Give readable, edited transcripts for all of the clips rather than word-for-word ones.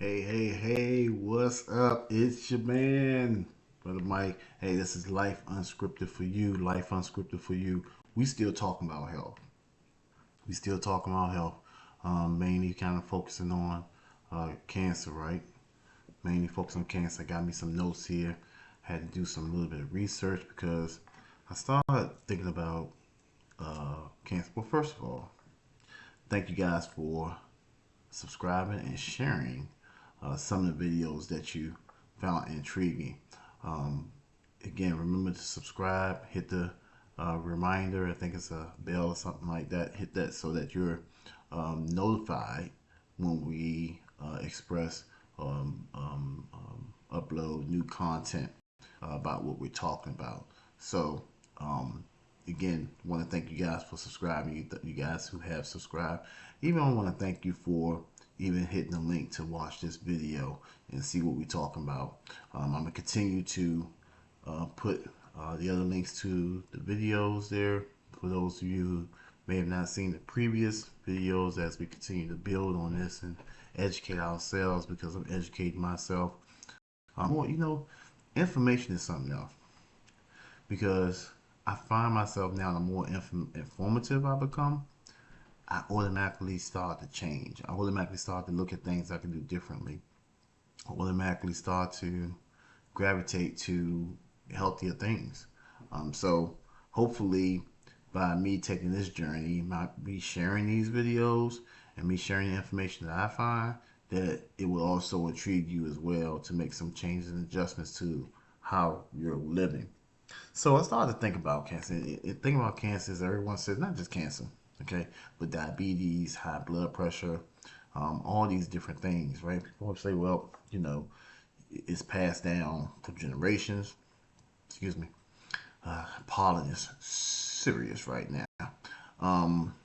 Hey, what's up? It's your man, Brother Mike. Hey, this is Life Unscripted for you. Life Unscripted for you. We still talking about health. We still talking about health. Mainly kind of focusing on cancer, right? Mainly focus on cancer. I got me some notes here. Had to do some little bit of research because I started thinking about cancer. Well, first of all, thank you guys for subscribing and sharing some of the videos that you found intriguing. Um, Again, remember to subscribe, hit the reminder. I think it's a bell or something like that. Hit that so that you're notified when we express upload new content about what we're talking about. So, um, again, want to thank you guys for subscribing. You guys who have subscribed. Even I want to thank you for even hitting the link to watch this video and see what we're talking about. I'm gonna continue to put the other links to the videos there for those of you who may have not seen the previous videos as we continue to build on this and educate ourselves because I'm educating myself. Well, information is something else because I find myself now the more informative I become, I automatically start to change. I automatically start to look at things I can do differently. I automatically start to gravitate to healthier things. So hopefully, by me taking this journey, me sharing these videos and me sharing the information that I find, that it will also intrigue you as well to make some changes and adjustments to how you're living. So I started to think about cancer. Think about cancer is everyone says not just cancer, okay, but diabetes, high blood pressure, all these different things, right? People say, well, it's passed down to generations. Excuse me. Pollen is serious right now.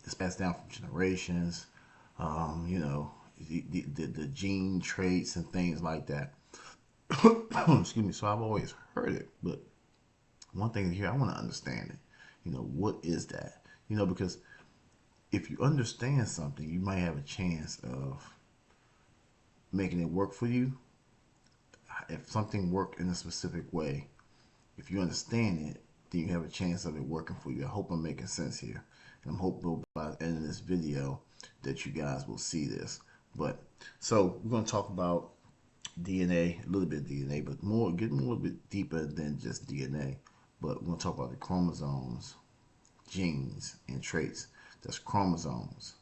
It's passed down from generations. You know, the gene traits and things like that. Excuse me. So I've always heard it, but one thing here I want to understand it. What is that? Because if you understand something, you might have a chance of making it work for you. If something worked in a specific way, if you understand it, then you have a chance of it working for you. I hope I'm making sense here. And I'm hoping by the end of this video that you guys will see this. But so we're going to talk about DNA, a little bit of DNA, but get more a bit deeper than just DNA. But we're going to talk about the chromosomes, genes, and traits. That's chromosomes,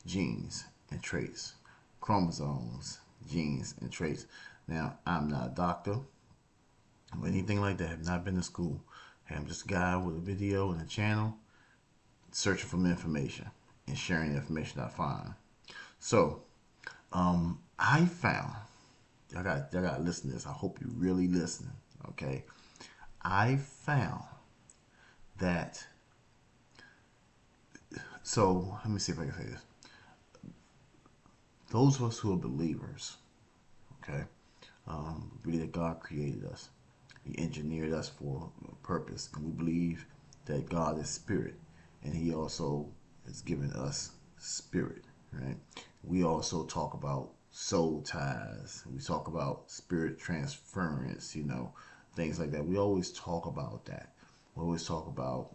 genes, and traits. Chromosomes, genes, and traits. Now, I'm not a doctor or anything like that. I've not been to school. I'm just a guy with a video and a channel searching for information and sharing the information I find. So, I found, I got to listen to this. I hope you really listen, okay? I found that, so let me see if I can say this. Those of us who are believers, okay, believe that God created us. He engineered us for a purpose, and we believe that God is spirit, and He also has given us spirit, right? We also talk about soul ties. We talk about spirit transference, things like that. We always talk about that. We always talk about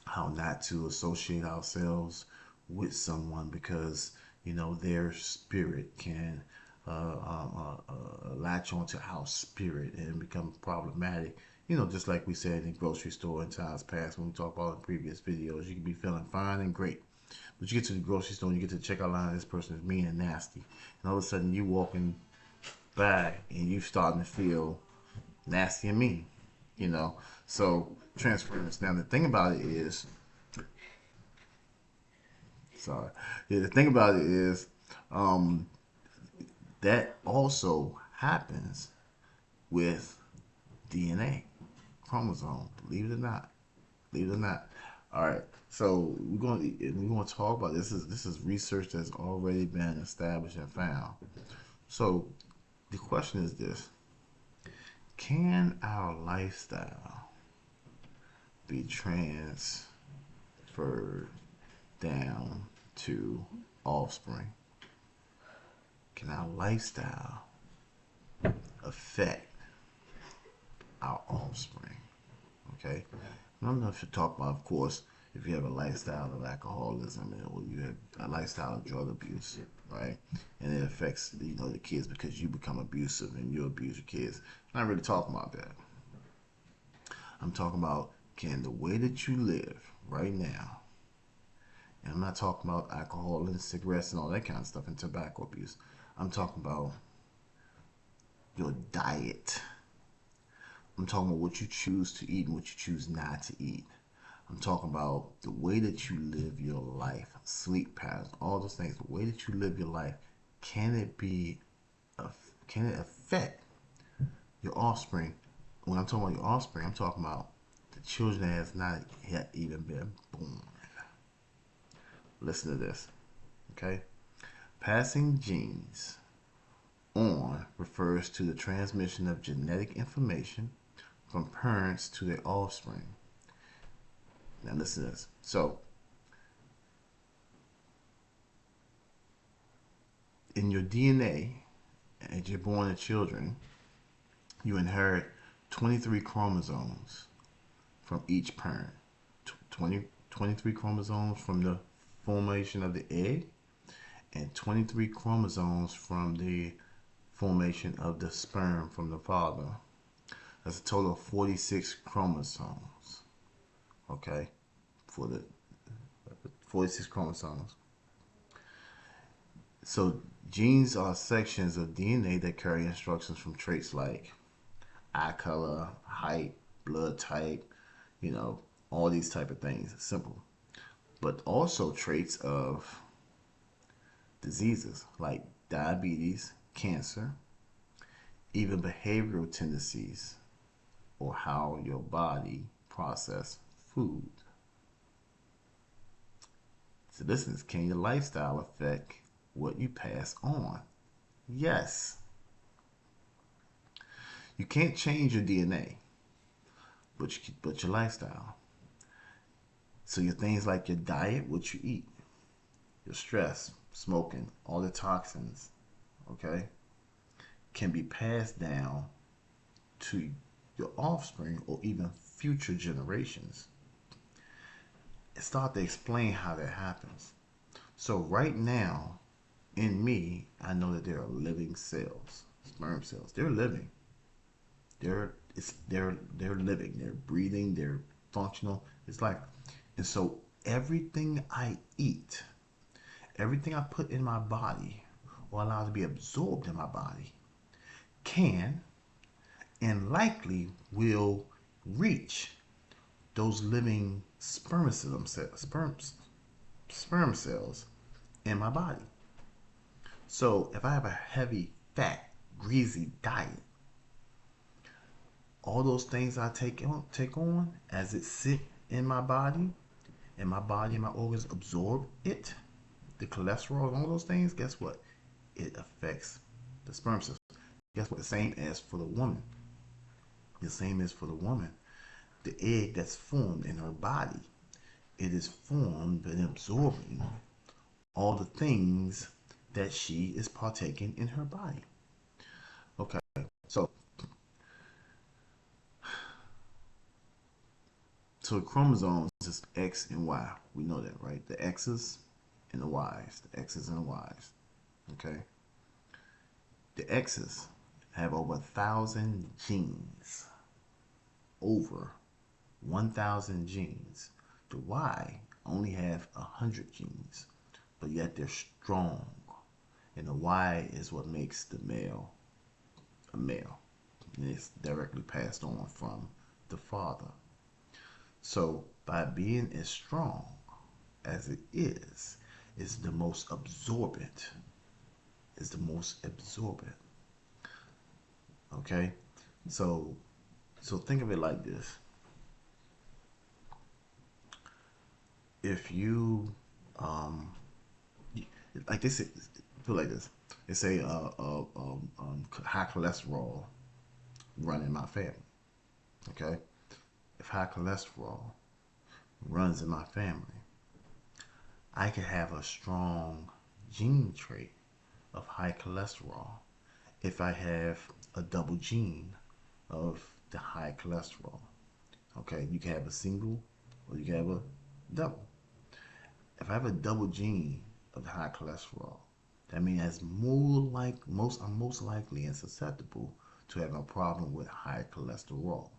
how not to associate ourselves with someone because their spirit can latch onto our spirit and become problematic. Just like we said in the grocery store in times past when we talked about in previous videos, you can be feeling fine and great, but you get to the grocery store and you get to the checkout line, this person is mean and nasty, and all of a sudden you walking by and you starting to feel nasty and mean. You know, so transference. Now the thing about it is, sorry, yeah, the thing about it is, um, that also happens with DNA, chromosome. Believe it or not, believe it or not. All right, so we're going to talk about this is research that's already been established and found. So the question is this: can our lifestyle be transferred down to offspring? can our lifestyle affect our offspring? Okay, and I'm not to talk about, of course, if you have a lifestyle of alcoholism or you have a lifestyle of drug abuse, right? And it affects the kids because you become abusive and you abuse your kids. I'm not really talking about that. I'm talking about can the way that you live right now, and I'm not talking about alcohol and cigarettes and all that kind of stuff and tobacco abuse. I'm talking about your diet. I'm talking about what you choose to eat and what you choose not to eat. I'm talking about the way that you live your life, sleep patterns, all those things. The way that you live your life, can it be, can it affect your offspring? When I'm talking about your offspring, I'm talking about the children that has not yet even been born. Listen to this, okay? Passing genes on refers to the transmission of genetic information from parents to their offspring. Now listen to this. So, in your DNA, as you're born as children, you inherit 23 chromosomes from each parent. 23 chromosomes from the formation of the egg, and 23 chromosomes from the formation of the sperm from the father. That's a total of 46 chromosomes. Okay? For the 46 chromosomes. So genes are sections of DNA that carry instructions from traits like eye color, height, blood type, all these type of things. It's simple. But also traits of diseases like diabetes, cancer, even behavioral tendencies, or how your body process food. So listen, can your lifestyle affect what you pass on? Yes. You can't change your DNA, but your lifestyle. So your things like your diet, what you eat, your stress, smoking, all the toxins, okay, can be passed down to your offspring or even future generations. Start to explain how that happens. So right now, in me, I know that there are living cells, sperm cells. They're living. They're living. They're breathing. They're functional. It's like, and so everything I eat, everything I put in my body or allow to be absorbed in my body can and likely will reach those living sperm cells in my body. So if I have a heavy, fat, greasy diet, all those things I take on as it sit in my body, and my organs absorb it, the cholesterol and all those things, guess what? It affects the sperm cells. Guess what? The same as for the woman. The same as for the woman. The egg that's formed in her body, it is formed and absorbing all the things that she is partaking in her body. Okay, so the chromosomes is X and Y. We know that, right? The X's and the Y's. The X's and the Y's. Okay. The X's have over 1,000 genes. Over 1,000 genes. The Y only have 100 genes, but yet they're strong. And the Y is what makes the male a male. And it's directly passed on from the father. So by being as strong as it is the most absorbent. Is the most absorbent. Okay? So think of it like this. If you like this, put it like this. They say high cholesterol run in my family. Okay? If high cholesterol runs in my family, I could have a strong gene trait of high cholesterol. If I have a double gene of the high cholesterol, okay, you can have a single or you can have a double. If I have a double gene of the high cholesterol, that means that's I'm most likely and susceptible to having a problem with high cholesterol.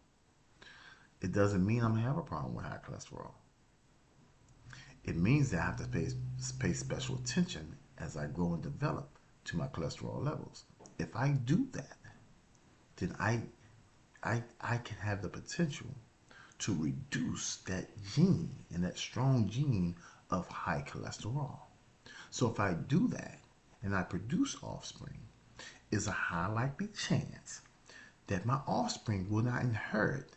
It doesn't mean I'm gonna have a problem with high cholesterol. It means that I have to pay special attention as I grow and develop to my cholesterol levels. If I do that, then I can have the potential to reduce that gene and that strong gene of high cholesterol. So if I do that and I produce offspring, is a high likely chance that my offspring will not inherit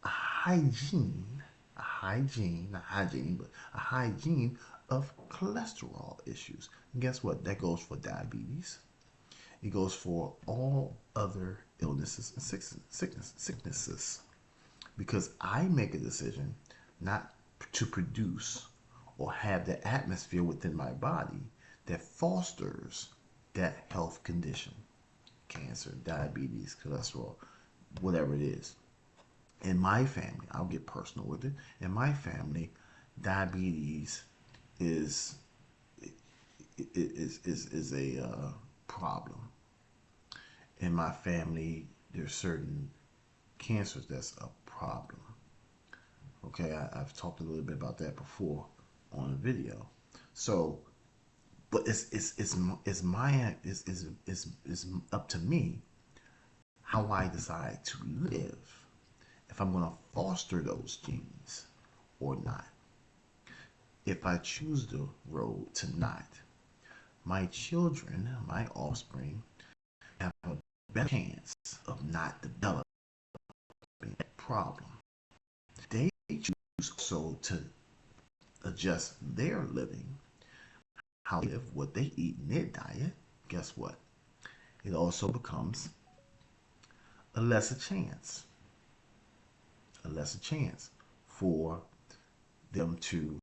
a high gene, not hygiene, but a high gene of cholesterol issues. And guess what? That goes for diabetes. It goes for all other illnesses and sicknesses. Because I make a decision not to produce or have the atmosphere within my body that fosters that health condition: cancer, diabetes, cholesterol, whatever it is. In my family, I'll get personal with it. In my family, diabetes is is a problem. In my family, there's certain cancers that's a problem. Okay, I've talked a little bit about that before on a video. So, but it's up to me how I decide to live, if I'm going to foster those genes or not. If I choose the road to not, my children, my offspring, have a better chance of not developing that problem. They choose so to adjust their living, how they live, what they eat in their diet. Guess what? It also becomes a lesser chance, a lesser chance for them to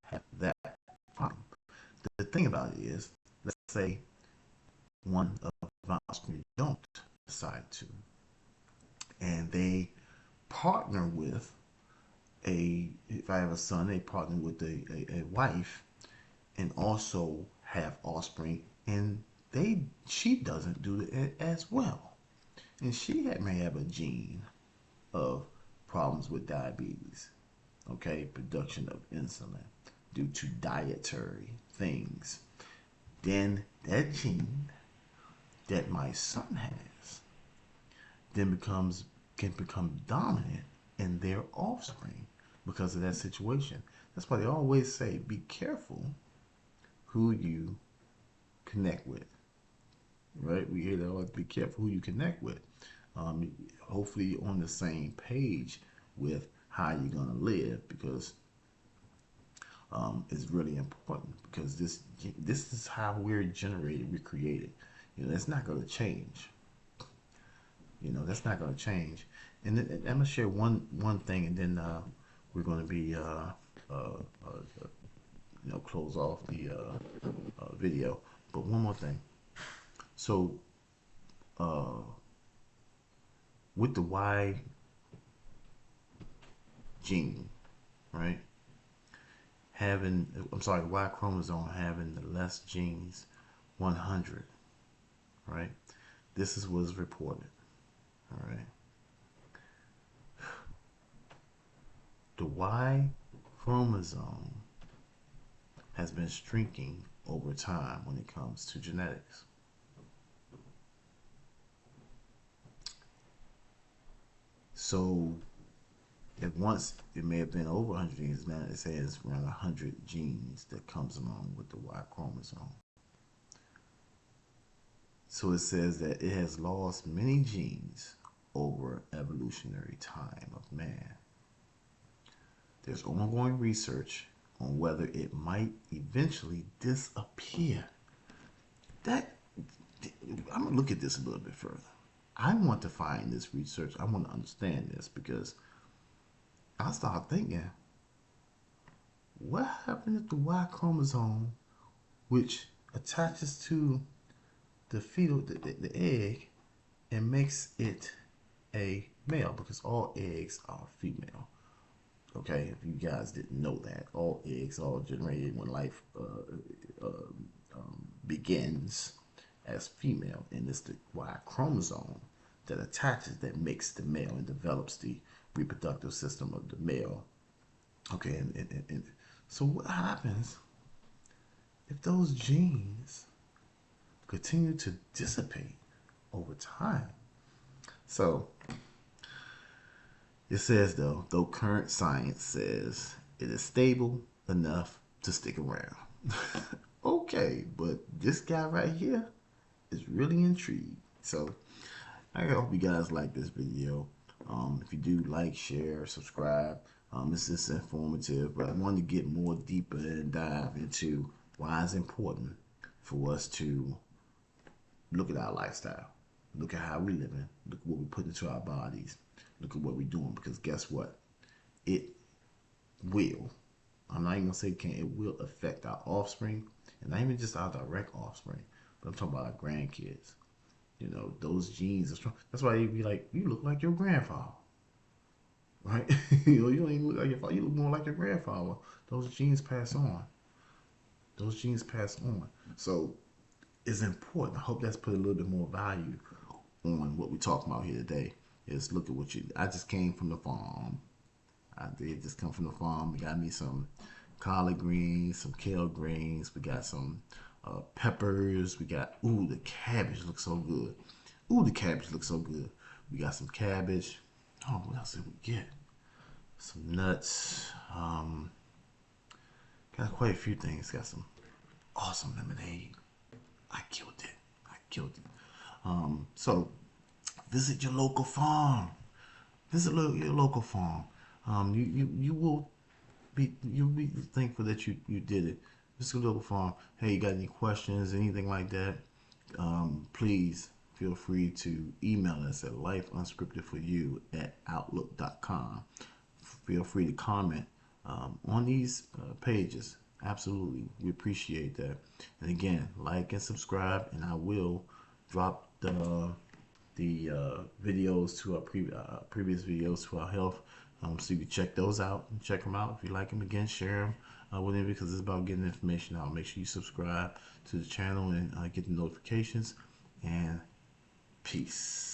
have that problem. The thing about it is, let's say one of my offspring don't decide to, and they partner with if I have a son, they partner with a wife and also have offspring, and she doesn't do it as well, and may have a gene of problems with diabetes, okay, production of insulin due to dietary things. Then that gene that my son has then can become dominant in their offspring because of that situation. That's why they always say be careful who you connect with. Right? We hear that always, be careful who you connect with. Hopefully on the same page with how you're gonna live, because it's really important, because this is how we're generated, we're created. That's not gonna change. That's not gonna change. And then, I'm gonna share one thing, and then we're gonna be close off the video. But one more thing. So uh, with the Y gene, right? Y chromosome having the less genes, 100, right? This is what is reported, all right? The Y chromosome has been shrinking over time when it comes to genetics. So at once it may have been over 100 genes, now it says around 100 genes that comes along with the Y chromosome. So it says that it has lost many genes over evolutionary time of man. There's ongoing research on whether it might eventually disappear. I'm gonna look at this a little bit further. I want to find this research. I want to understand this, because I start thinking, what happened if the Y chromosome, which attaches to the egg and makes it a male because all eggs are female. Okay, if you guys didn't know that, all eggs are generated when life begins as female, and it's the Y chromosome that attaches, that makes the male and develops the reproductive system of the male. Okay, and so what happens if those genes continue to dissipate over time? So it says, though current science says it is stable enough to stick around. Okay, but this guy right here is really intrigued. So I hope you guys like this video. If you do, like, share, subscribe. This is informative, but I wanted to get more deeper and dive into why it's important for us to look at our lifestyle, look at how we living, look at what we put into our bodies, look at what we're doing. Because guess what? It will. I'm not even gonna say it can. It will affect our offspring, and not even just our direct offspring, but I'm talking about our grandkids. You know, those genes are strong. That's why you'd be like, you look like your grandfather, right? You know, you don't even look like your father. You look more like your grandfather. Those genes pass on. Those genes pass on. So it's important. I hope that's put a little bit more value on what we're talking about here today. Is look at what you. I just came from the farm. I did just come from the farm. We got me some collard greens, some kale greens. We got some peppers. We got, ooh, the cabbage looks so good. Ooh, the cabbage looks so good. We got some cabbage. Oh, what else did we get? Some nuts. Got quite a few things. Got some awesome lemonade. I killed it. I killed it. So visit your local farm. Visit your local farm. You will you'll be thankful that you did it. Visit your local farm. Hey, you got any questions, anything like that? Please feel free to email us at lifeunscriptedforyou@outlook.com. Feel free to comment on these pages. Absolutely, we appreciate that. And again, like and subscribe, and I will drop the videos to our previous videos to our health, so you can check those out and check them out. If you like them, again, share them with them, because it's about getting information out. Make sure you subscribe to the channel and get the notifications. And peace.